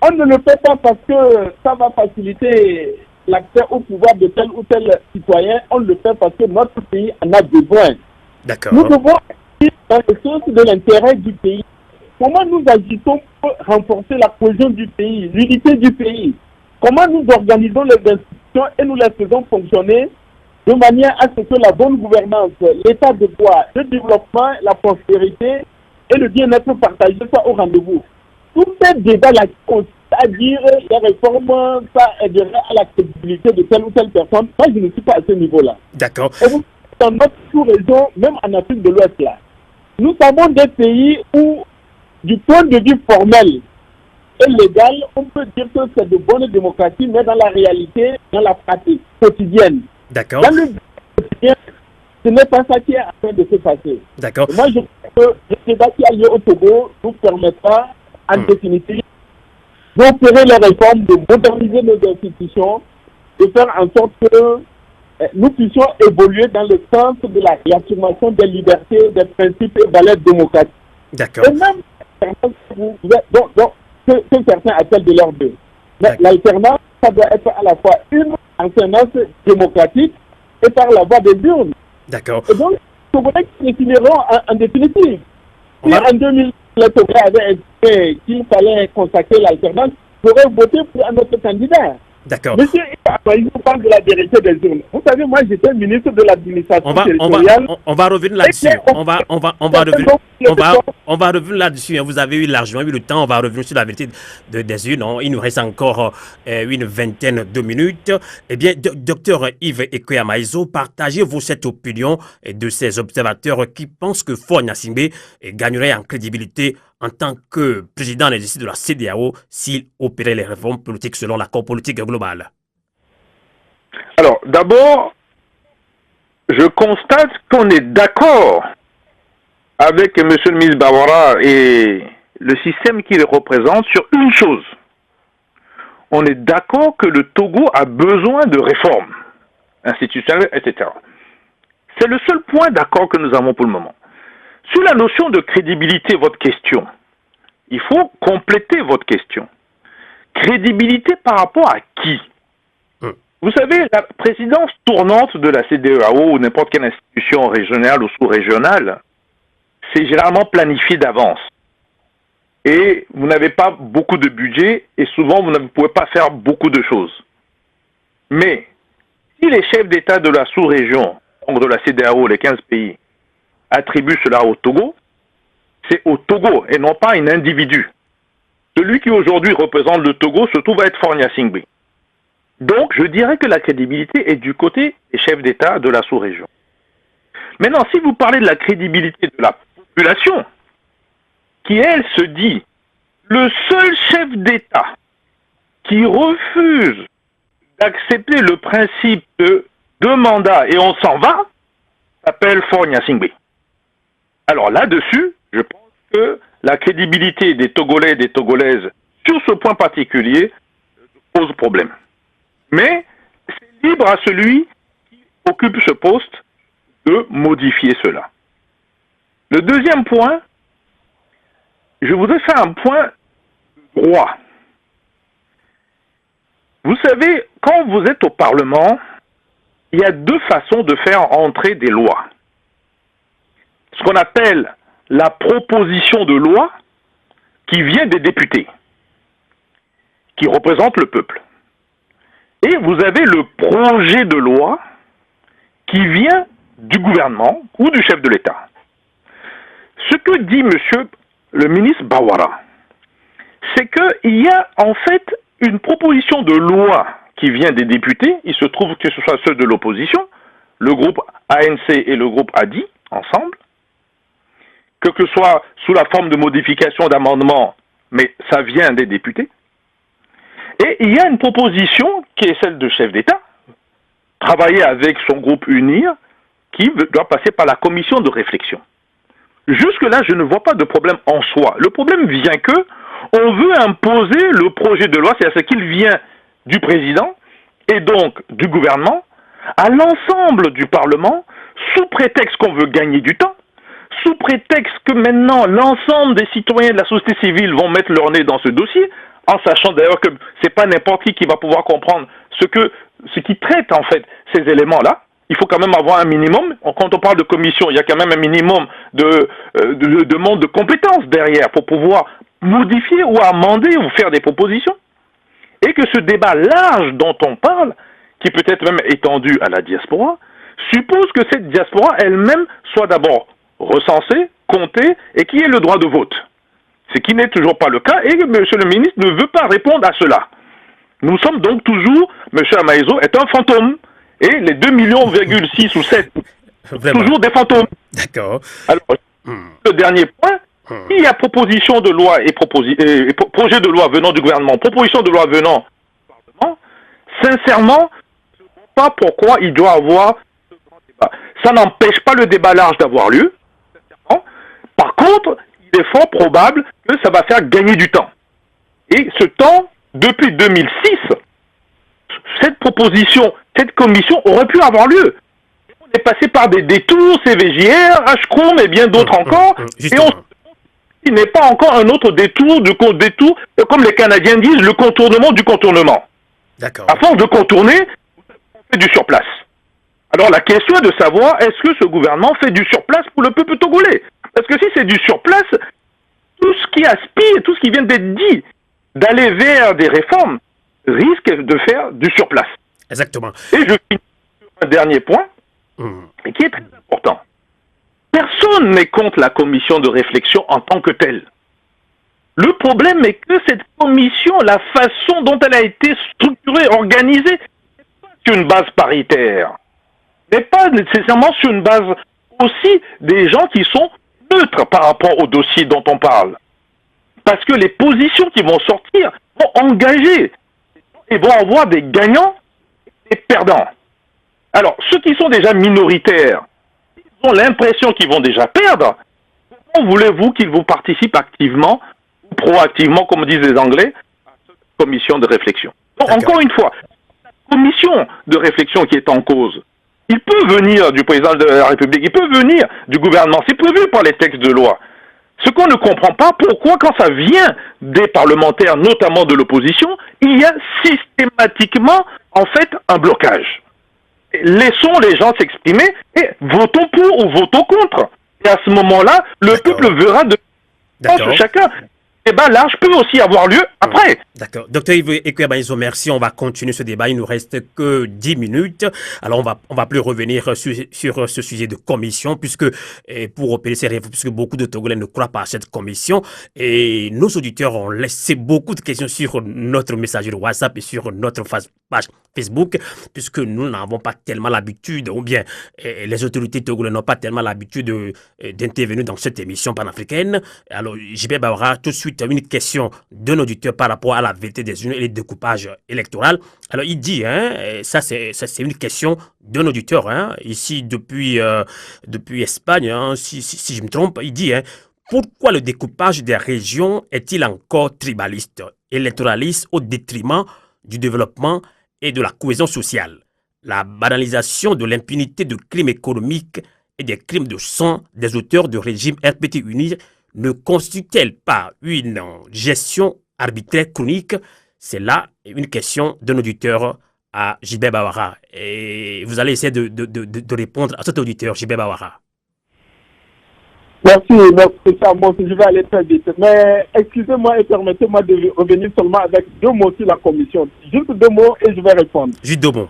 On ne le fait pas parce que ça va faciliter l'accès au pouvoir de tel ou tel citoyen. On le fait parce que notre pays en a besoin. D'accord. Nous devons agir dans le sens de l'intérêt du pays. Comment nous agissons pour renforcer la cohésion du pays, l'unité du pays? Comment nous organisons les institutions et nous les faisons fonctionner de manière à ce que la bonne gouvernance, l'état de droit, le développement, la prospérité et le bien-être partagé soient au rendez-vous? Tous ces débats-là consistent à dire les réformes, ça aiderait à la crédibilité de telle ou telle personne. Moi, je ne suis pas à ce niveau-là. D'accord. Et vous, dans notre sous-région, même en Afrique de l'Ouest, là, nous avons des pays où, du point de vue formel et légal, on peut dire que c'est de bonne démocratie, mais dans la réalité, dans la pratique quotidienne. D'accord. Dans le quotidien, ce n'est pas ça qui est en train de se passer. D'accord. Moi, je pense que le débat qui a lieu au Togo nous permettra, en définitive, d'opérer les réformes, de moderniser nos institutions, de faire en sorte que nous puissions évoluer dans le sens de la réaffirmation des libertés, des principes et valeurs démocratiques. D'accord. Et même, que certains appellent de leur deux. Mais l'alternance, ça doit être à la fois une alternance démocratique et par la voie des urnes. D'accord. Et donc, nous définirons en définitive. Si en 2000, les Togolais avaient indiqué qu'il fallait consacrer l'alternance, j'aurais voté pour un autre candidat. D'accord. Monsieur, il nous parle de la vérité des urnes. Vous savez, moi, j'étais ministre de l'administration territoriale. On va revenir là-dessus. On va revenir là-dessus. Vous avez eu largement eu le temps. On va revenir sur la vérité des urnes. Il nous reste encore une vingtaine de minutes. Eh bien, docteur Yves Ekoya-Maizo, partagez-vous cette opinion de ces observateurs qui pensent que Faure Gnassingbé gagnerait en crédibilité en tant que président en exercice de la CEDEAO s'il opérait les réformes politiques selon l'accord politique global? Alors, d'abord, je constate qu'on est d'accord avec M. le ministre Bawara et le système qu'il représente sur une chose. On est d'accord que le Togo a besoin de réformes. institutionnelle, etc. C'est le seul point d'accord que nous avons pour le moment. Sur la notion de crédibilité, votre question, il faut compléter votre question. Crédibilité par rapport à qui? Vous savez, la présidence tournante de la CEDEAO ou n'importe quelle institution régionale ou sous-régionale, c'est généralement planifié d'avance. Et vous n'avez pas beaucoup de budget et souvent vous ne pouvez pas faire beaucoup de choses. Mais si les chefs d'État de la sous-région, donc de la CEDEAO, les 15 pays, attribuent cela au Togo, c'est au Togo et non pas un individu. Celui qui aujourd'hui représente le Togo se trouve à être Faure Gnassingbé. Donc, je dirais que la crédibilité est du côté des chefs d'État de la sous-région. Maintenant, si vous parlez de la crédibilité de la population, qui, elle, se dit, le seul chef d'État qui refuse d'accepter le principe de deux mandats et on s'en va, s'appelle Faure Gnassingbé. Alors là-dessus, je pense que la crédibilité des Togolais et des Togolaises sur ce point particulier pose problème. Mais c'est libre à celui qui occupe ce poste de modifier cela. Le deuxième point, je voudrais faire un point de droit. Vous savez, quand vous êtes au Parlement, il y a deux façons de faire entrer des lois. Ce qu'on appelle la proposition de loi qui vient des députés, qui représentent le peuple. Et vous avez le projet de loi qui vient du gouvernement ou du chef de l'État. Ce que dit monsieur le ministre Bawara, c'est qu'il y a en fait une proposition de loi qui vient des députés. Il se trouve que ce soit ceux de l'opposition, le groupe ANC et le groupe ADI, ensemble, que ce soit sous la forme de modification d'amendement, mais ça vient des députés. Et il y a une proposition qui est celle de chef d'État, travailler avec son groupe UNIR, qui doit passer par la commission de réflexion. Jusque-là, je ne vois pas de problème en soi. Le problème vient que on veut imposer le projet de loi, c'est-à-dire qu'il vient du président et donc du gouvernement à l'ensemble du Parlement, sous prétexte qu'on veut gagner du temps, sous prétexte que maintenant l'ensemble des citoyens de la société civile vont mettre leur nez dans ce dossier, en sachant d'ailleurs que c'est pas n'importe qui va pouvoir comprendre ce qui traite en fait ces éléments-là. Il faut quand même avoir un minimum. Quand on parle de commission, il y a quand même un minimum de demande de compétences derrière pour pouvoir modifier ou amender ou faire des propositions. Et que ce débat large dont on parle, qui peut être même étendu à la diaspora, suppose que cette diaspora elle-même soit d'abord recensée, comptée et qui ait le droit de vote. Ce qui n'est toujours pas le cas et M. le ministre ne veut pas répondre à cela. Nous sommes donc toujours, M. Amaezo est un fantôme. Et les 2,6 millions ou 7, toujours des fantômes. D'accord. Alors, le dernier point, il y a proposition de loi et projet de loi venant du gouvernement, proposition de loi venant du Parlement, sincèrement, je ne vois pas pourquoi il doit avoir ce grand débat. Ça n'empêche pas le débat large d'avoir lieu, sincèrement. Par contre, il est fort probable que ça va faire gagner du temps. Et ce temps, depuis 2006, cette proposition, cette commission aurait pu avoir lieu. On est passé par des détours, CVJR, HCOM et bien d'autres encore, et il n'est pas encore un autre détour, comme les Canadiens disent, le contournement du contournement. D'accord. À force de contourner, on fait du surplace. Alors la question est de savoir, est-ce que ce gouvernement fait du surplace pour le peuple togolais? Parce que si c'est du surplace, tout ce qui aspire, tout ce qui vient d'être dit, d'aller vers des réformes, risque de faire du surplace. Exactement. Et je finis sur un dernier point, et qui est très important. Personne n'est contre la commission de réflexion en tant que telle. Le problème est que cette commission, la façon dont elle a été structurée, organisée, n'est pas sur une base paritaire. N'est pas nécessairement sur une base aussi des gens qui sont neutres par rapport au dossier dont on parle. Parce que les positions qui vont sortir vont engager et vont avoir des gagnants et des perdants. Alors, ceux qui sont déjà minoritaires, ils ont l'impression qu'ils vont déjà perdre. Comment voulez-vous qu'ils vous participent activement ou proactivement, comme disent les Anglais, à cette commission de réflexion? Donc, encore une fois, commission de réflexion qui est en cause. Il peut venir du président de la République, il peut venir du gouvernement, c'est prévu par les textes de loi. Ce qu'on ne comprend pas, pourquoi quand ça vient des parlementaires, notamment de l'opposition, il y a systématiquement, en fait, un blocage. Laissons les gens s'exprimer et votons pour ou votons contre. Et à ce moment-là, le peuple verra de chacun. Le débat large peut aussi avoir lieu après. D'accord. Docteur Yves Ekwebanizo, merci. On va continuer ce débat. Il nous reste que 10 minutes. Alors, on va plus revenir sur ce sujet de commission, puisque pour opérer ces réformes, puisque beaucoup de Togolais ne croient pas à cette commission. Et nos auditeurs ont laissé beaucoup de questions sur notre messagerie WhatsApp et sur notre page Facebook, puisque nous n'avons pas tellement l'habitude, ou bien les autorités togolaises n'ont pas tellement l'habitude d'intervenir dans cette émission panafricaine. Alors, JB Bawara, tout de suite, une question d'un auditeur par rapport à la vérité des urnes et les découpages électoraux. Alors, il dit, ça c'est une question d'un auditeur, ici depuis Espagne, si je me trompe, il dit, pourquoi le découpage des régions est-il encore tribaliste, électoraliste au détriment du développement et de la cohésion sociale? La banalisation de l'impunité de crimes économiques et des crimes de sang des auteurs de régime RPT uni ne constitue-t-elle pas une gestion arbitraire chronique? C'est là une question d'un auditeur à JB Bawara. Et vous allez essayer de répondre à cet auditeur, JB Bawara. Merci, je vais aller très vite. Mais excusez-moi et permettez-moi de revenir seulement avec 2 mots sur la commission. Juste 2 mots et je vais répondre. Juste 2 mots.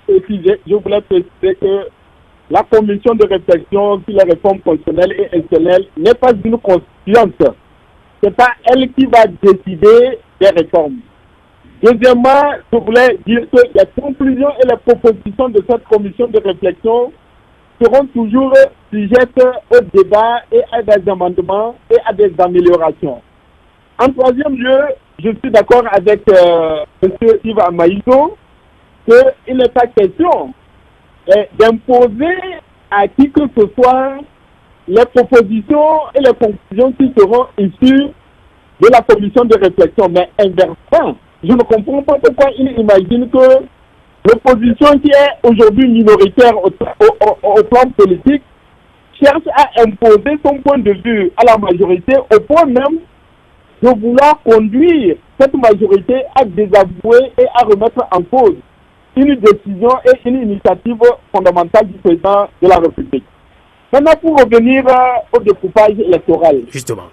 Je voulais préciser que la commission de réflexion sur les réformes constitutionnelles et institutionnelles n'est pas une constituante. Ce n'est pas elle qui va décider des réformes. Deuxièmement, je voulais dire que les conclusions et les propositions de cette commission de réflexion seront toujours sujettes au débat et à des amendements et à des améliorations. En troisième lieu, je suis d'accord avec M. Yves Amaïzo qu'il n'est pas question d'imposer à qui que ce soit les propositions et les conclusions qui seront issues de la commission de réflexion. Mais inversement, je ne comprends pas pourquoi il imagine que l'opposition qui est aujourd'hui minoritaire au plan politique cherche à imposer son point de vue à la majorité au point même de vouloir conduire cette majorité à désavouer et à remettre en cause une décision et une initiative fondamentale du président de la République. Maintenant, pour revenir au découpage électoral. Justement.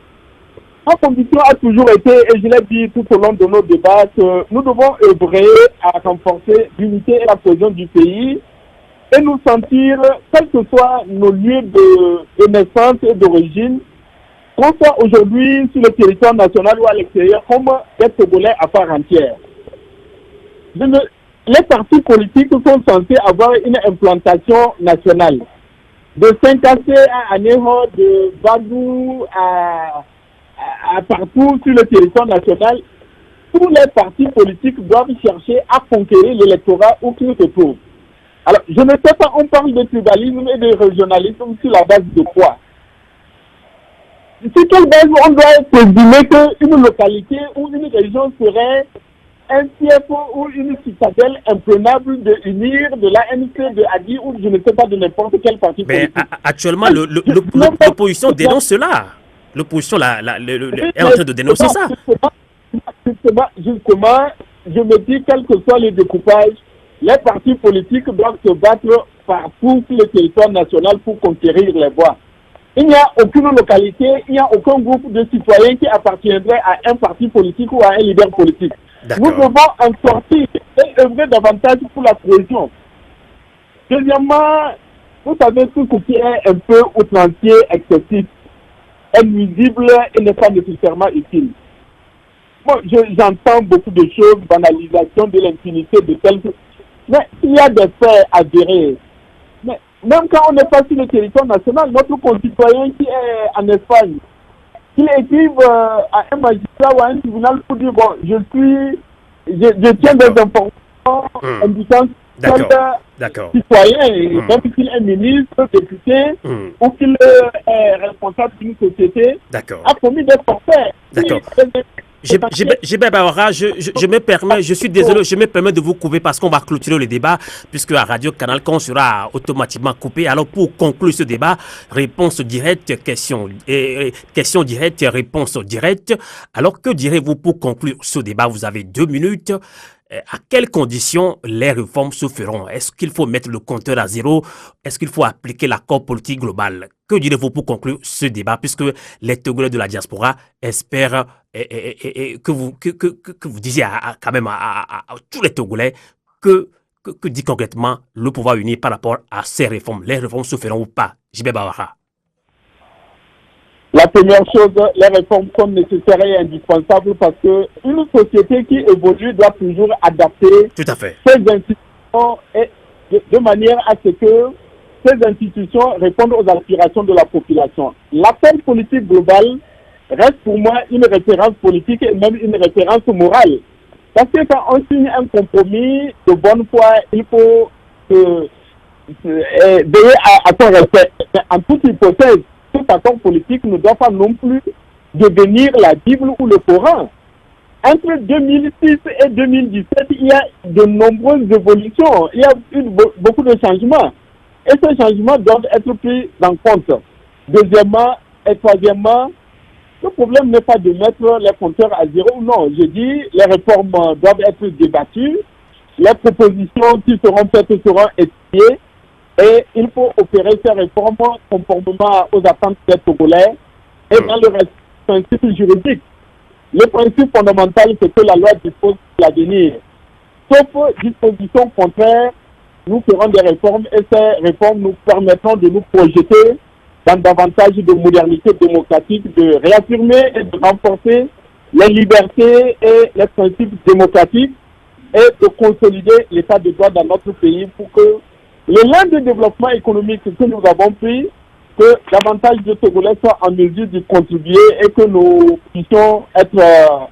Ma conviction a toujours été, et je l'ai dit tout au long de nos débats, que nous devons œuvrer à renforcer l'unité et la cohésion du pays et nous sentir, quels que soient nos lieux de naissance et d'origine, qu'on soit aujourd'hui sur le territoire national ou à l'extérieur, comme des Togolais à part entière. Les partis politiques sont censés avoir une implantation nationale. De Saint-Cassé à Aného, de Badou à partout sur le territoire national, tous les partis politiques doivent chercher à conquérir l'électorat où qu'il se trouve. Alors, je ne sais pas, on parle de tribalisme et de régionalisme sur la base de quoi? Sur quelle base on doit présumer qu'une localité ou une région serait un fief ou une citadelle imprenable de UNIR, de l'ANC, de ADI ou je ne sais pas de n'importe quel parti politique. Mais actuellement, l'opposition dénonce cela. L'opposition est en train de dénoncer ça. Justement, je me dis, quel que soit le découpage, les partis politiques doivent se battre partout sur le territoire national pour conquérir les voix. Il n'y a aucune localité, il n'y a aucun groupe de citoyens qui appartiendrait à un parti politique ou à un leader politique. Nous devons en sortir et œuvrer davantage pour la cohésion. Deuxièmement, vous savez, tout ce qui est un peu outrancier, excessif, est nuisible et n'est pas nécessairement utile. Moi, j'entends beaucoup de choses, banalisation de l'impunité de telles choses. Mais il y a des faits avérés. Mais même quand on n'est pas sur le territoire national, notre concitoyen qui est en Espagne, qu'il écrive à un magistrat ou à un tribunal pour dire, bon, je tiens des informations indiquant D'accord. Citoyen, même qu'il est ministre, député, ou qu'il est responsable d'une société, a commis des forfaits. D'accord. Gilbert Bawara, je me permets, je suis désolé, je me permets de vous couper parce qu'on va clôturer le débat, puisque à Radio Canal Con sera automatiquement coupé. Alors pour conclure ce débat, réponse directe, question directe, réponse directe. Alors que direz-vous pour conclure ce débat? Vous avez 2 minutes. À quelles conditions les réformes se feront? Est-ce qu'il faut mettre le compteur à zéro? Est-ce qu'il faut appliquer l'accord politique global? Que direz-vous pour conclure ce débat, puisque les Togolais de la diaspora espèrent que vous disiez quand même à tous les Togolais que dit concrètement le pouvoir uni par rapport à ces réformes? Les réformes se feront ou pas? J.B. Bawara. La première chose, les réformes sont nécessaires et indispensables parce qu'une société qui évolue doit toujours adapter Tout à fait. ses institutions de manière à ce que ces institutions répondent aux aspirations de la population. L'accord politique global reste pour moi une référence politique et même une référence morale. Parce que quand on signe un compromis de bonne foi, il faut veiller à son respect. En toute hypothèse, cet accord politique ne doit pas non plus devenir la Bible ou le Coran. Entre 2006 et 2017, il y a de nombreuses évolutions. Il y a eu beaucoup de changements. Et ces changements doivent être pris en compte. Deuxièmement et troisièmement, le problème n'est pas de mettre les compteurs à zéro ou non. Je dis, les réformes doivent être débattues. Les propositions qui seront faites seront étudiées. Et il faut opérer ces réformes conformément aux attentes des Togolais et dans le principe juridique. Le principe fondamental, c'est que la loi dispose de l'avenir. Sauf dispositions contraires, nous ferons des réformes et ces réformes nous permettront de nous projeter dans davantage de modernité démocratique, de réaffirmer et de renforcer les libertés et les principes démocratiques et de consolider l'état de droit dans notre pays pour que l'élan de développement économique que nous avons pris, que davantage de Togolais soient en mesure de contribuer et que nous puissions être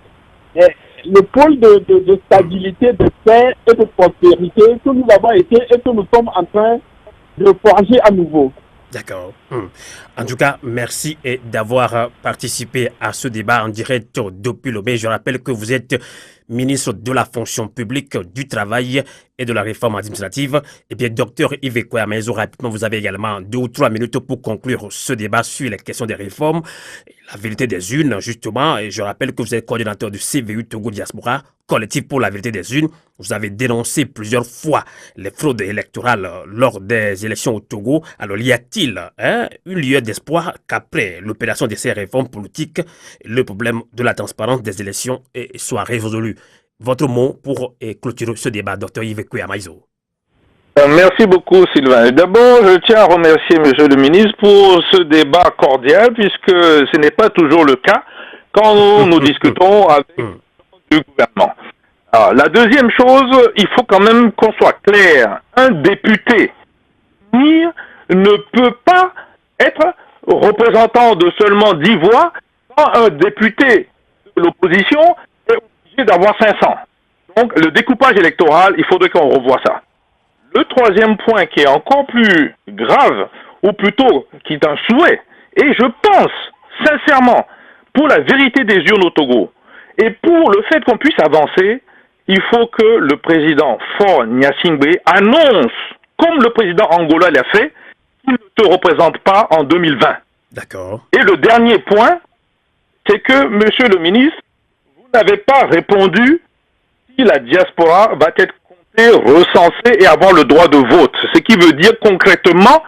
le pôle de stabilité, de paix et de prospérité que nous avons été et que nous sommes en train de forger à nouveau. D'accord. En tout cas, merci d'avoir participé à ce débat en direct depuis Lomé. Je rappelle que vous êtes ministre de la fonction publique, du travail et de la réforme administrative. Et bien, docteur Yves Kwame-Aizou, rapidement, vous avez également 2 ou 3 minutes pour conclure ce débat sur les questions des réformes, la vérité des urnes, justement. Et je rappelle que vous êtes coordinateur du CVU Togo Diaspora, collectif pour la vérité des urnes. Vous avez dénoncé plusieurs fois les fraudes électorales lors des élections au Togo. Alors, y a-t-il une lieu d'espoir qu'après l'opération de ces réformes politiques, le problème de la transparence des élections soit résolu? Votre mot pour clôturer ce débat, Dr Yves Kwame-Aizou. Merci beaucoup, Sylvain. D'abord, je tiens à remercier Monsieur le ministre pour ce débat cordial, puisque ce n'est pas toujours le cas quand nous discutons avec le gouvernement. Alors, la deuxième chose, il faut quand même qu'on soit clair. Un député ne peut pas être représentant de seulement 10 voix quand un député de l'opposition est obligé d'avoir 500. Donc, le découpage électoral, il faudrait qu'on revoie ça. Le troisième point qui est encore plus grave, ou plutôt qui est un souhait, et je pense sincèrement, pour la vérité des urnes au Togo, et pour le fait qu'on puisse avancer, il faut que le président Faure Gnassingbé annonce, comme le président Angola l'a fait, qu'il ne se représente pas en 2020. D'accord. Et le dernier point, c'est que, monsieur le ministre, vous n'avez pas répondu si la diaspora va être comptée, recensée et avoir le droit de vote. Ce qui veut dire concrètement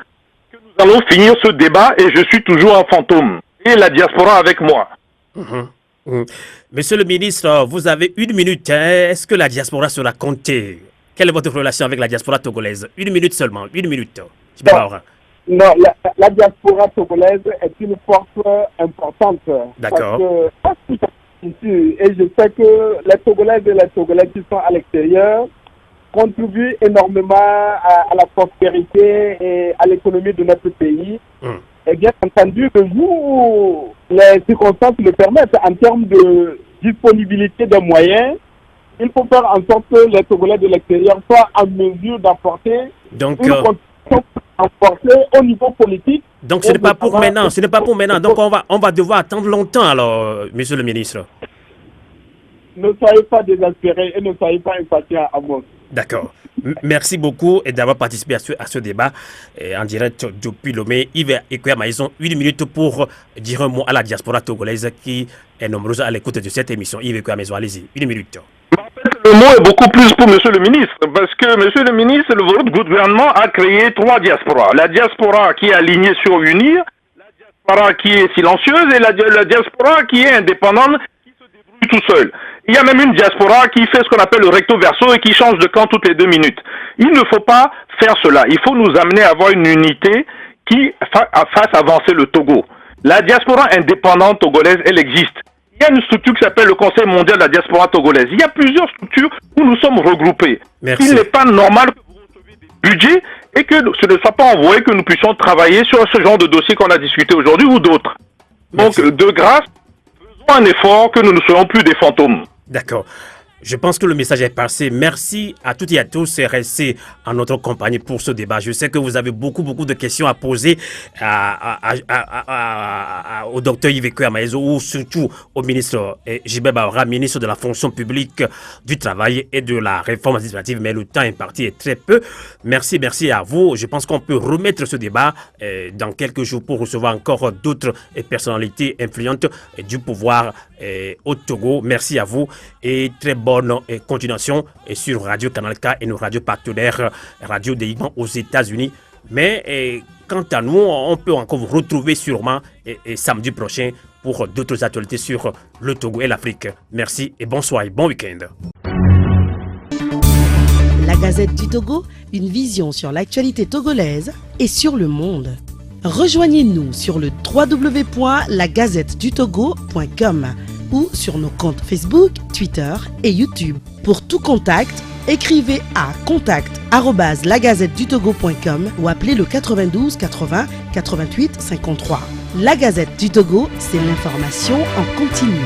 que nous allons finir ce débat et je suis toujours un fantôme. Et la diaspora avec moi. Monsieur le ministre, vous avez 1 minute. Est-ce que la diaspora sera comptée? Quelle est votre relation avec la diaspora togolaise? 1 minute seulement, 1 minute. Non, la diaspora togolaise est une force importante. D'accord. Et je sais que les Togolais et les Togolais qui sont à l'extérieur contribuent énormément à la prospérité et à l'économie de notre pays. Et bien entendu, le jour où les circonstances le permettent, en termes de disponibilité des moyens, il faut faire en sorte que les Togolais de l'extérieur soient en mesure d'apporter une contribution renforcée au niveau politique. Donc ce n'est pas pour maintenant, ce n'est pas pour maintenant. Donc on va devoir attendre longtemps alors, monsieur le ministre. ne soyez pas désespérés et ne soyez pas impatients à mort. D'accord. Merci beaucoup d'avoir participé à ce débat en direct depuis Lomé. Yves Ekoyama, ils ont 1 minute pour dire un mot à la diaspora togolaise qui est nombreuse à l'écoute de cette émission. Yves Ekoyama, allez-y, 1 minute. Le mot est beaucoup plus pour Monsieur le ministre, parce que Monsieur le ministre, votre gouvernement a créé 3 diasporas. La diaspora qui est alignée sur UNIR, la diaspora qui est silencieuse et la diaspora qui est indépendante, qui se débrouille tout seul. Il y a même une diaspora qui fait ce qu'on appelle le recto verso et qui change de camp toutes les 2 minutes. Il ne faut pas faire cela. Il faut nous amener à avoir une unité qui fasse avancer le Togo. La diaspora indépendante togolaise, elle existe. Il y a une structure qui s'appelle le Conseil mondial de la diaspora togolaise. Il y a plusieurs structures où nous sommes regroupés. Merci. Il n'est pas normal que vous receviez des budgets et que ce ne soit pas envoyé que nous puissions travailler sur ce genre de dossier qu'on a discuté aujourd'hui ou d'autres. Donc, de grâce, faisons un effort que nous ne soyons plus des fantômes. D'accord. Je pense que le message est passé. Merci à toutes et à tous et restez en notre compagnie pour ce débat. Je sais que vous avez beaucoup de questions à poser au docteur Yves Ekoyama ou surtout au ministre Gilbert Bahora, ministre de la fonction publique, du travail et de la réforme administrative. Mais le temps imparti est très peu. Merci à vous. Je pense qu'on peut remettre ce débat dans quelques jours pour recevoir encore d'autres personnalités influentes du pouvoir au Togo. Merci à vous et très bonne continuation sur Radio Canal K et nos radios partenaires Radio Dénigbon aux États-Unis. Mais quant à nous, on peut encore vous retrouver sûrement samedi prochain pour d'autres actualités sur le Togo et l'Afrique. Merci et bonsoir et bon week-end. La Gazette du Togo, une vision sur l'actualité togolaise et sur le monde. Rejoignez-nous sur le www.lagazettedutogo.com ou sur nos comptes Facebook, Twitter et YouTube. Pour tout contact, écrivez à contact@lagazettedutogo.com ou appelez le 92 80 88 53. La Gazette du Togo, c'est l'information en continu.